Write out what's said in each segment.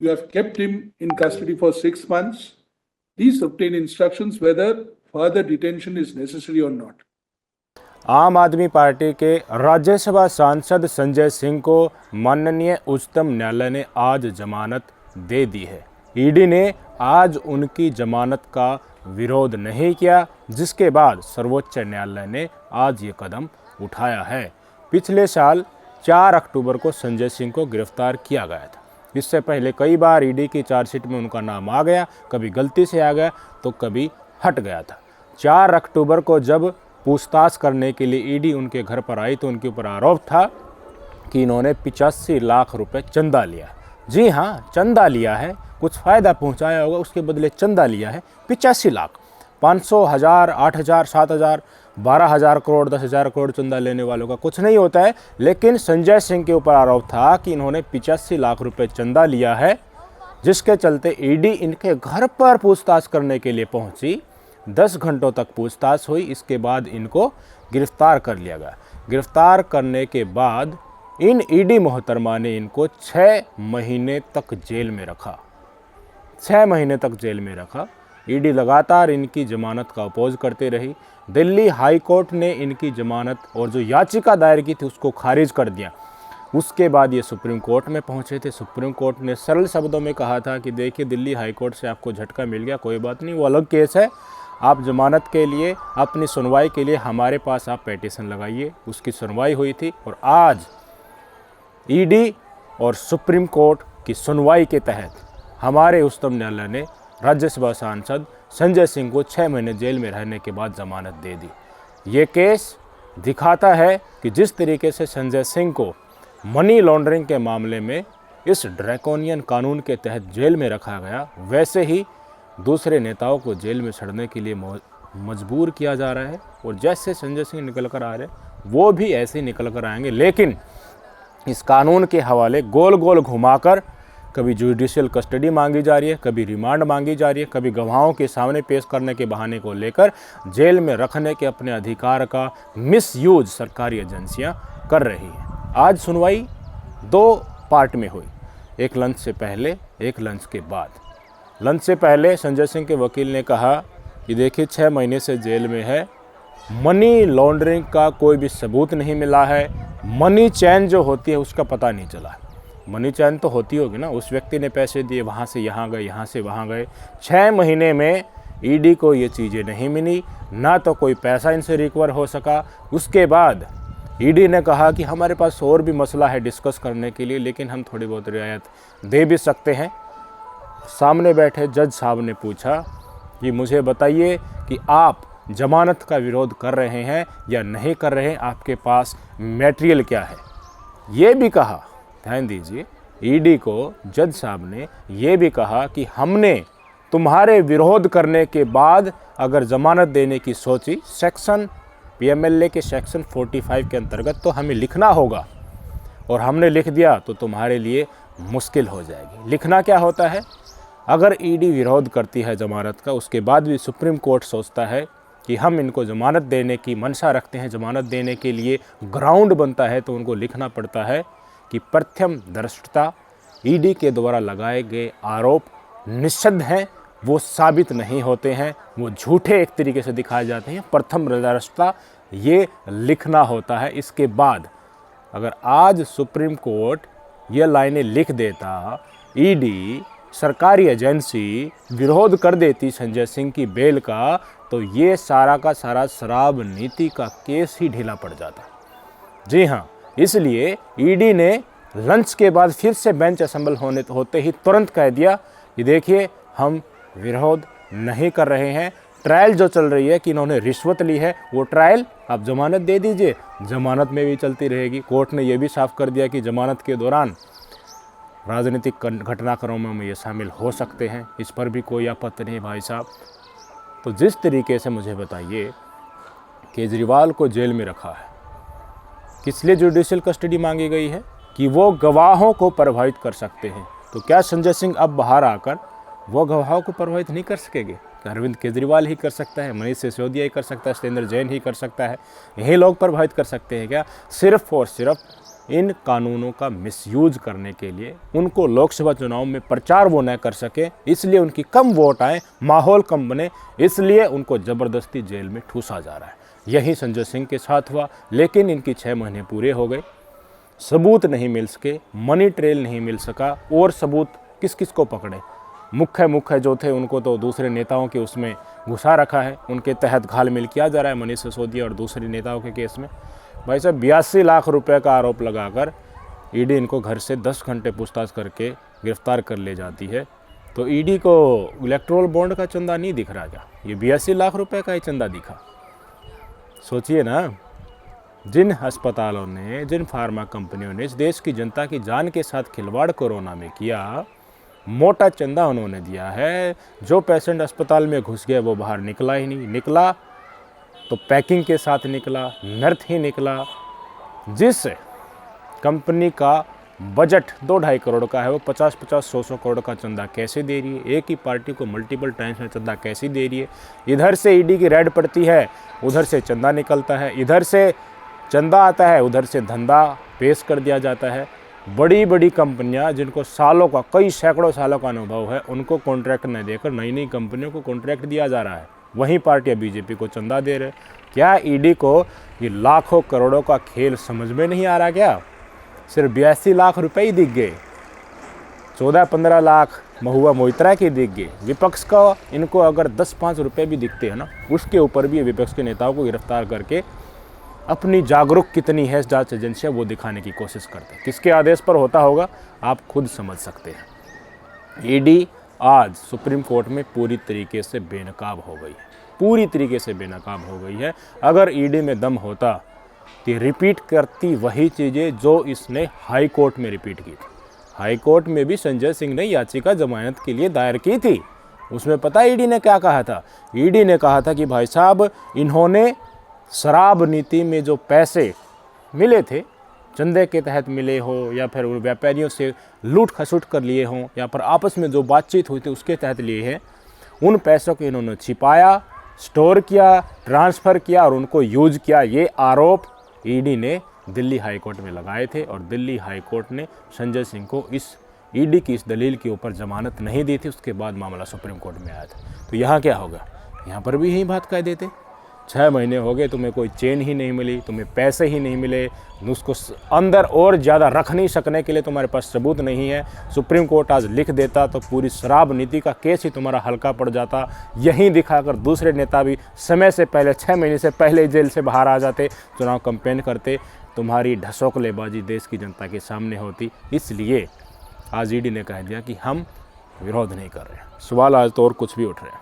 You have kept him in custody for 6 months. Please obtain instructions whether further detention is necessary or not. आम आदमी party के राज्यसभा सांसद संजय सिंह को माननीय उच्चतम न्यायालय ने आज जमानत दे दी है। ईडी ने आज उनकी जमानत का विरोध नहीं किया, जिसके बाद सर्वोच्च न्यायालय ने आज ये कदम उठाया है। पिछले साल 4 अक्टूबर को संजय सिंह को गिरफ्तार किया गया था। इससे पहले कई बार ईडी की चार्जशीट में उनका नाम आ गया, कभी गलती से आ गया तो कभी हट गया था। 4 अक्टूबर को जब पूछताछ करने के लिए ईडी उनके घर पर आई तो उनके ऊपर आरोप था कि इन्होंने 85 लाख रुपए चंदा लिया। जी हाँ, चंदा लिया है, कुछ फ़ायदा पहुंचाया होगा, उसके बदले चंदा लिया है 85 लाख। 500, 1000, 8000, 7000, 12000 करोड़, 10,000 करोड़ चंदा लेने वालों का कुछ नहीं होता है। लेकिन संजय सिंह के ऊपर आरोप था कि इन्होंने 85 लाख रुपए चंदा लिया है, जिसके चलते ईडी इनके घर पर पूछताछ करने के लिए पहुंची। 10 घंटों तक पूछताछ हुई, इसके बाद इनको गिरफ्तार कर लिया गया। गिरफ्तार करने के बाद इन ईडी मोहतरमा ने इनको 6 महीने तक जेल में रखा। 6 महीने तक जेल में रखा। ईडी लगातार इनकी जमानत का अपोज करते रही। दिल्ली हाई कोर्ट ने इनकी जमानत और जो याचिका दायर की थी उसको खारिज कर दिया। उसके बाद ये सुप्रीम कोर्ट में पहुंचे थे। सुप्रीम कोर्ट ने सरल शब्दों में कहा था कि देखिए, दिल्ली हाई कोर्ट से आपको झटका मिल गया, कोई बात नहीं, वो अलग केस है। आप जमानत के लिए, अपनी सुनवाई के लिए हमारे पास आप पेटिशन लगाइए। उसकी सुनवाई हुई थी और आज ईडी और सुप्रीम कोर्ट की सुनवाई के तहत हमारे उच्चतम न्यायालय ने राज्यसभा सांसद संजय सिंह को 6 महीने जेल में रहने के बाद जमानत दे दी। ये केस दिखाता है कि जिस तरीके से संजय सिंह को मनी लॉन्ड्रिंग के मामले में इस ड्रैकोनियन कानून के तहत जेल में रखा गया, वैसे ही दूसरे नेताओं को जेल में सड़ने के लिए मजबूर किया जा रहा है। और जैसे संजय सिंह निकल कर आ रहे वो भी ऐसे ही निकल कर आएंगे। लेकिन इस कानून के हवाले गोल गोल घुमाकर कभी जुडिशियल कस्टडी मांगी जा रही है, कभी रिमांड मांगी जा रही है, कभी गवाहों के सामने पेश करने के बहाने को लेकर जेल में रखने के अपने अधिकार का मिसयूज सरकारी एजेंसियां कर रही हैं। आज सुनवाई 2 पार्ट में हुई, एक लंच से पहले, एक लंच के बाद। लंच से पहले संजय सिंह के वकील ने कहा कि देखिए, 6 महीने से जेल में है, मनी लॉन्ड्रिंग का कोई भी सबूत नहीं मिला है, मनी चैन जो होती है उसका पता नहीं चला। मनी चैन तो होती होगी ना, उस व्यक्ति ने पैसे दिए, वहाँ से यहाँ गए, यहाँ से वहाँ गए। 6 महीने में ईडी को ये चीज़ें नहीं मिली, ना तो कोई पैसा इनसे रिकवर हो सका। उसके बाद ईडी ने कहा कि हमारे पास और भी मसला है डिस्कस करने के लिए, लेकिन हम थोड़ी बहुत रियायत दे भी सकते हैं। सामने बैठे जज साहब ने पूछा कि मुझे बताइए कि आप जमानत का विरोध कर रहे हैं या नहीं कर रहे हैं, आपके पास मटेरियल क्या है। ये भी कहा, ध्यान दीजिए, ईडी को जज साहब ने ये भी कहा कि हमने तुम्हारे विरोध करने के बाद अगर जमानत देने की सोची, सेक्शन पीएमएलए के सेक्शन 45 के अंतर्गत, तो हमें लिखना होगा, और हमने लिख दिया तो तुम्हारे लिए मुश्किल हो जाएगी। लिखना क्या होता है? अगर ईडी विरोध करती है जमानत का, उसके बाद भी सुप्रीम कोर्ट सोचता है कि हम इनको जमानत देने की मंशा रखते हैं, जमानत देने के लिए ग्राउंड बनता है, तो उनको लिखना पड़ता है कि प्रथम दृष्टता ईडी के द्वारा लगाए गए आरोप निषिद्ध हैं, वो साबित नहीं होते हैं, वो झूठे एक तरीके से दिखाए जाते हैं। प्रथम दृष्टता ये लिखना होता है। इसके बाद अगर आज सुप्रीम कोर्ट ये लाइनें लिख देता, ईडी सरकारी एजेंसी विरोध कर देती संजय सिंह की बेल का, तो ये सारा का सारा शराब नीति का केस ही ढीला पड़ जाता। जी हाँ, इसलिए ईडी ने लंच के बाद फिर से बेंच असेंबल होते ही तुरंत कह दिया कि देखिए, हम विरोध नहीं कर रहे हैं। ट्रायल जो चल रही है कि इन्होंने रिश्वत ली है, वो ट्रायल आप जमानत दे दीजिए, जमानत में भी चलती रहेगी। कोर्ट ने यह भी साफ कर दिया कि जमानत के दौरान राजनीतिक घटनाक्रमों में ये शामिल हो सकते हैं, इस पर भी कोई आपत्ति नहीं भाई साहब। तो जिस तरीके से मुझे बताइए, केजरीवाल को जेल में रखा है, किस लिए जुडिशियल कस्टडी मांगी गई है? कि वो गवाहों को प्रभावित कर सकते हैं। तो क्या संजय सिंह अब बाहर आकर वो गवाहों को प्रभावित नहीं कर सकेंगे? अरविंद केजरीवाल ही कर सकता है, मनीष सिसोदिया ही कर सकता है, सत्येंद्र जैन ही कर सकता है, यही लोग प्रभावित कर सकते हैं क्या? सिर्फ और सिर्फ इन कानूनों का मिसयूज करने के लिए, उनको लोकसभा चुनाव में प्रचार वो न कर सके, इसलिए उनकी कम वोट आए, माहौल कम बने, इसलिए उनको ज़बरदस्ती जेल में ठूसा जा रहा है। यही संजय सिंह के साथ हुआ। लेकिन इनकी 6 महीने पूरे हो गए, सबूत नहीं मिल सके, मनी ट्रेल नहीं मिल सका। और सबूत किस किस को पकड़े? मुख्य जो थे उनको तो दूसरे नेताओं के उसमें घुसा रखा है, उनके तहत घालमेल किया जा रहा है मनीष सिसोदिया और दूसरे नेताओं के केस में। भाई साहब 82 लाख रुपए का आरोप लगाकर ईडी इनको घर से 10 घंटे पूछताछ करके गिरफ्तार कर ले जाती है। तो ईडी को इलेक्टोरल बॉन्ड का चंदा नहीं दिख रहा क्या? ये 82 लाख रुपए का ही चंदा दिखा। सोचिए ना, जिन अस्पतालों ने, जिन फार्मा कंपनियों ने इस देश की जनता की जान के साथ खिलवाड़ कोरोना में किया, मोटा चंदा उन्होंने दिया है। जो पेशेंट अस्पताल में घुस गया वो बाहर निकला ही नहीं, निकला तो पैकिंग के साथ निकला, नर्थ ही निकला। जिस कंपनी का बजट 2-2.5 करोड़ का है, वो 50-50, 100-100 करोड़ का चंदा कैसे दे रही है? एक ही पार्टी को मल्टीपल टाइम्स में चंदा कैसे दे रही है? इधर से ईडी की रेड पड़ती है, उधर से चंदा निकलता है, इधर से चंदा आता है, उधर से धंधा पेश कर दिया जाता है। बड़ी बड़ी कंपनियां जिनको सालों का, कई सैकड़ों सालों का अनुभव है, उनको कॉन्ट्रैक्ट न देकर नई नई कंपनियों को कॉन्ट्रैक्ट दिया जा रहा है। वहीं पार्टियां बीजेपी को चंदा दे रहे। क्या ईडी को ये लाखों करोड़ों का खेल समझ में नहीं आ रहा क्या? सिर्फ 82 लाख रुपए ही दिख गए, 14-15 लाख महुआ मोइत्रा के दिख गए। विपक्ष का इनको अगर 10-5 रुपये भी दिखते हैं ना, उसके ऊपर भी विपक्ष के नेताओं को गिरफ्तार करके अपनी जागरूक कितनी है जांच एजेंसियां वो दिखाने की कोशिश करते हैं। किसके आदेश पर होता होगा आप खुद समझ सकते हैं। ईडी आज सुप्रीम कोर्ट में पूरी तरीके से बेनकाब हो गई है, पूरी तरीके से बेनकाब हो गई है। अगर ईडी में दम होता तो रिपीट करती वही चीज़ें जो इसने हाई कोर्ट में रिपीट की थी। हाई कोर्ट में भी संजय सिंह ने याचिका जमानत के लिए दायर की थी। उसमें पता ईडी ने क्या कहा था? ईडी ने कहा था कि भाई साहब, इन्होंने शराब नीति में जो पैसे मिले थे, चंदे के तहत मिले हो या फिर व्यापारियों से लूट खसुट कर लिए हों या फिर आपस में जो बातचीत हुई थी उसके तहत लिए हैं, उन पैसों को इन्होंने छिपाया, स्टोर किया, ट्रांसफ़र किया और उनको यूज किया। ये आरोप ईडी ने दिल्ली हाई कोर्ट में लगाए थे और दिल्ली हाई कोर्ट ने संजय सिंह को इस ईडी की इस दलील के ऊपर जमानत नहीं दी थी। उसके बाद मामला सुप्रीम कोर्ट में आया था। तो यहाँ क्या होगा? यहाँ पर भी यही बात कह देते, 6 महीने हो गए, तुम्हें कोई चेन ही नहीं मिली, तुम्हें पैसे ही नहीं मिले, उसको अंदर और ज़्यादा रख नहीं सकने के लिए तुम्हारे पास सबूत नहीं है। सुप्रीम कोर्ट आज लिख देता तो पूरी शराब नीति का केस ही तुम्हारा हल्का पड़ जाता। यहीं दिखाकर दूसरे नेता भी समय से पहले, 6 महीने से पहले जेल से बाहर आ जाते, चुनाव कैंपेन करते। तुम्हारी ढसोकलेबाजी देश की जनता के सामने होती। इसलिए आज ईडी ने कह दिया कि हम विरोध नहीं कर रहे। सवाल आज तो और कुछ भी उठ रहे हैं।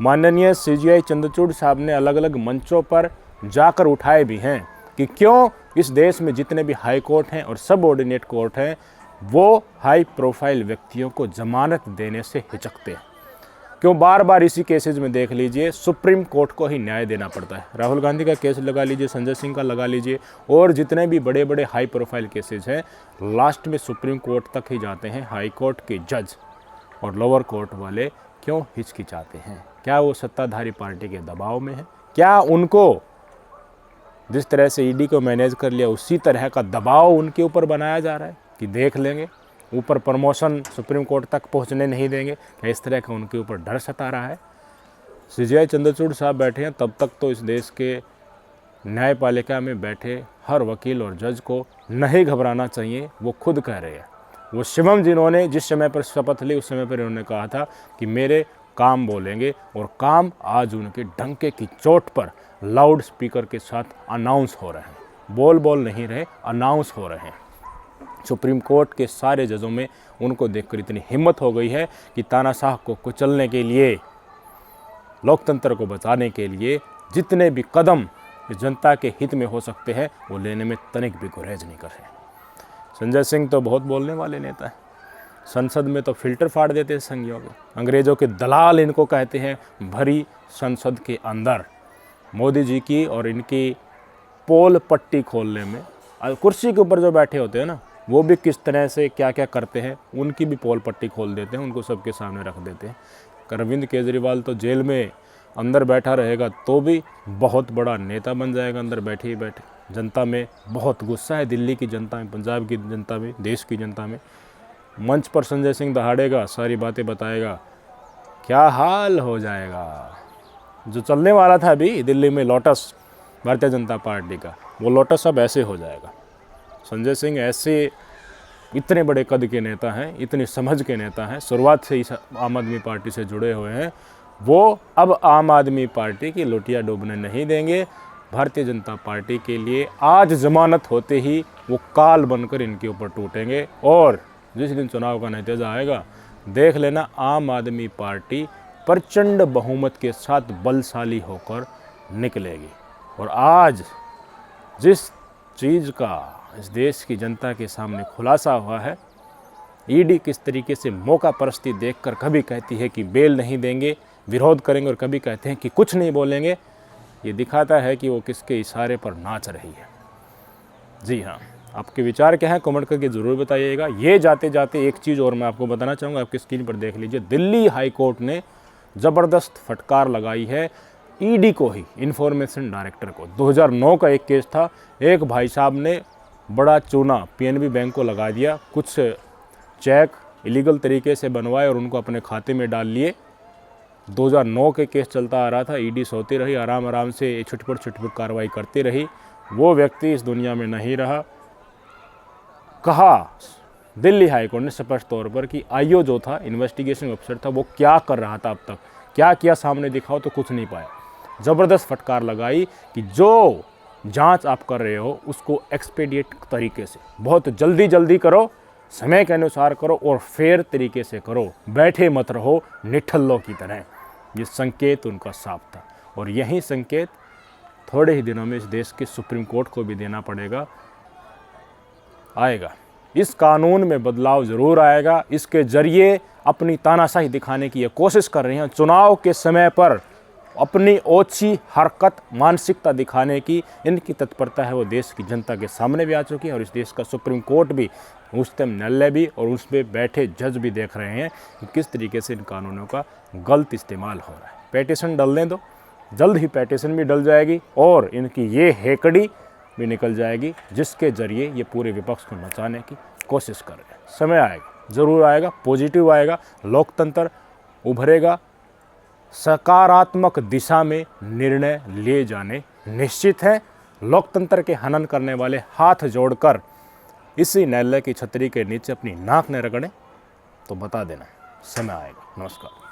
माननीय सीजीआई चंद्रचूड़ साहब ने अलग अलग मंचों पर जाकर उठाए भी हैं कि क्यों इस देश में जितने भी हाई कोर्ट हैं और सब ऑर्डिनेट कोर्ट हैं, वो हाई प्रोफाइल व्यक्तियों को जमानत देने से हिचकते हैं। क्यों बार बार इसी केसेज में देख लीजिए सुप्रीम कोर्ट को ही न्याय देना पड़ता है। राहुल गांधी का केस लगा लीजिए, संजय सिंह का लगा लीजिए, और जितने भी बड़े बड़े हाई प्रोफाइल केसेज हैं, लास्ट में सुप्रीम कोर्ट तक ही जाते हैं। हाई कोर्ट के जज और लोअर कोर्ट वाले क्यों हिचकिचाते हैं? क्या वो सत्ताधारी पार्टी के दबाव में है? क्या उनको जिस तरह से ईडी को मैनेज कर लिया उसी तरह का दबाव उनके ऊपर बनाया जा रहा है कि देख लेंगे, ऊपर प्रमोशन सुप्रीम कोर्ट तक पहुंचने नहीं देंगे? क्या इस तरह का उनके ऊपर डर सता रहा है? सीजीआई चंद्रचूड़ साहब बैठे हैं, तब तक तो इस देश के न्यायपालिका में बैठे हर वकील और जज को नहीं घबराना चाहिए। वो खुद कह रहे हैं, वो शिवम जिन्होंने जिस समय पर शपथ ली उस समय पर उन्होंने कहा था कि मेरे काम बोलेंगे, और काम आज उनके डंके की चोट पर लाउड स्पीकर के साथ अनाउंस हो रहे हैं। बोल नहीं रहे, अनाउंस हो रहे हैं। सुप्रीम कोर्ट के सारे जजों में उनको देखकर इतनी हिम्मत हो गई है कि तानाशाह को कुचलने के लिए, लोकतंत्र को बचाने के लिए जितने भी कदम इस जनता के हित में हो सकते हैं वो लेने में तनिक भी गुरेज नहीं कर रहे। संजय सिंह तो बहुत बोलने वाले नेता हैं, संसद में तो फिल्टर फाड़ देते हैं संघियों को, अंग्रेज़ों के दलाल इनको कहते हैं। भरी संसद के अंदर मोदी जी की और इनकी पोल पट्टी खोलने में, कुर्सी के ऊपर जो बैठे होते हैं ना, वो भी किस तरह से क्या क्या करते हैं उनकी भी पोल पट्टी खोल देते हैं, उनको सबके सामने रख देते हैं। अरविंद केजरीवाल तो जेल में अंदर बैठा रहेगा तो भी बहुत बड़ा नेता बन जाएगा। अंदर बैठे ही बैठे जनता में बहुत गुस्सा है, दिल्ली की जनता में, पंजाब की जनता में, देश की जनता में। मंच पर संजय सिंह दहाड़ेगा, सारी बातें बताएगा, क्या हाल हो जाएगा। जो चलने वाला था अभी दिल्ली में लोटस भारतीय जनता पार्टी का, वो लोटस अब ऐसे हो जाएगा। संजय सिंह ऐसे इतने बड़े कद के नेता हैं, इतनी समझ के नेता हैं, शुरुआत से ही आम आदमी पार्टी से जुड़े हुए हैं। वो अब आम आदमी पार्टी की लुटिया डूबने नहीं देंगे। भारतीय जनता पार्टी के लिए आज जमानत होते ही वो काल बनकर इनके ऊपर टूटेंगे। और जिस दिन चुनाव का नतीजा आएगा, देख लेना, आम आदमी पार्टी प्रचंड बहुमत के साथ बलशाली होकर निकलेगी। और आज जिस चीज़ का इस देश की जनता के सामने खुलासा हुआ है, ईडी किस तरीके से मौका परस्ती देखकर कभी कहती है कि बेल नहीं देंगे, विरोध करेंगे, और कभी कहते हैं कि कुछ नहीं बोलेंगे, ये दिखाता है कि वो किसके इशारे पर नाच रही है। जी हाँ, आपके विचार क्या हैं कमेंट करके ज़रूर बताइएगा। ये जाते जाते एक चीज़ और मैं आपको बताना चाहूँगा, आपकी स्क्रीन पर देख लीजिए। दिल्ली हाई कोर्ट ने ज़बरदस्त फटकार लगाई है ईडी को ही, इन्फॉर्मेशन डायरेक्टर को। 2009 का एक केस था, एक भाई साहब ने बड़ा चूना पीएनबी बैंक को लगा दिया, कुछ चेक इलीगल तरीके से बनवाए और उनको अपने खाते में डाल लिए। 2009 के केस चलता आ रहा था, ईडी सोती रही, आराम आराम से छुटपुट कार्रवाई करती रही। वो व्यक्ति इस दुनिया में नहीं रहा। कहा दिल्ली हाई कोर्ट ने स्पष्ट तौर पर कि आईओ जो था, इन्वेस्टिगेशन ऑफिसर था, वो क्या कर रहा था, अब तक क्या किया, सामने दिखाओ, तो कुछ नहीं पाया। ज़बरदस्त फटकार लगाई कि जो जांच आप कर रहे हो उसको एक्सपेडिएट तरीके से, बहुत जल्दी करो, समय के अनुसार करो और फेयर तरीके से करो, बैठे मत रहो निठल्लों की तरह। ये संकेत उनका साफ था, और यही संकेत थोड़े ही दिनों में इस देश के सुप्रीम कोर्ट को भी देना पड़ेगा। आएगा, इस कानून में बदलाव ज़रूर आएगा। इसके जरिए अपनी तानाशाही दिखाने की ये कोशिश कर रहे हैं, चुनाव के समय पर अपनी ओछी हरकत, मानसिकता दिखाने की इनकी तत्परता है, वो देश की जनता के सामने भी आ चुकी है। और इस देश का सुप्रीम कोर्ट भी, उच्चतम न्यायालय भी, और उस पर बैठे जज भी देख रहे हैं कि किस तरीके से इन कानूनों का गलत इस्तेमाल हो रहा है। पेटिशन डलने दो, जल्द ही पेटिशन भी डल जाएगी और इनकी ये हेकड़ी भी निकल जाएगी, जिसके जरिए ये पूरे विपक्ष को नचाने की कोशिश कर रहे हैं। समय आएगा, ज़रूर आएगा, पॉजिटिव आएगा, लोकतंत्र उभरेगा, सकारात्मक दिशा में निर्णय लिए जाने निश्चित हैं। लोकतंत्र के हनन करने वाले हाथ जोड़कर इसी न्यायालय की छतरी के नीचे अपनी नाक न रगड़ें, तो बता देना, समय आएगा। नमस्कार।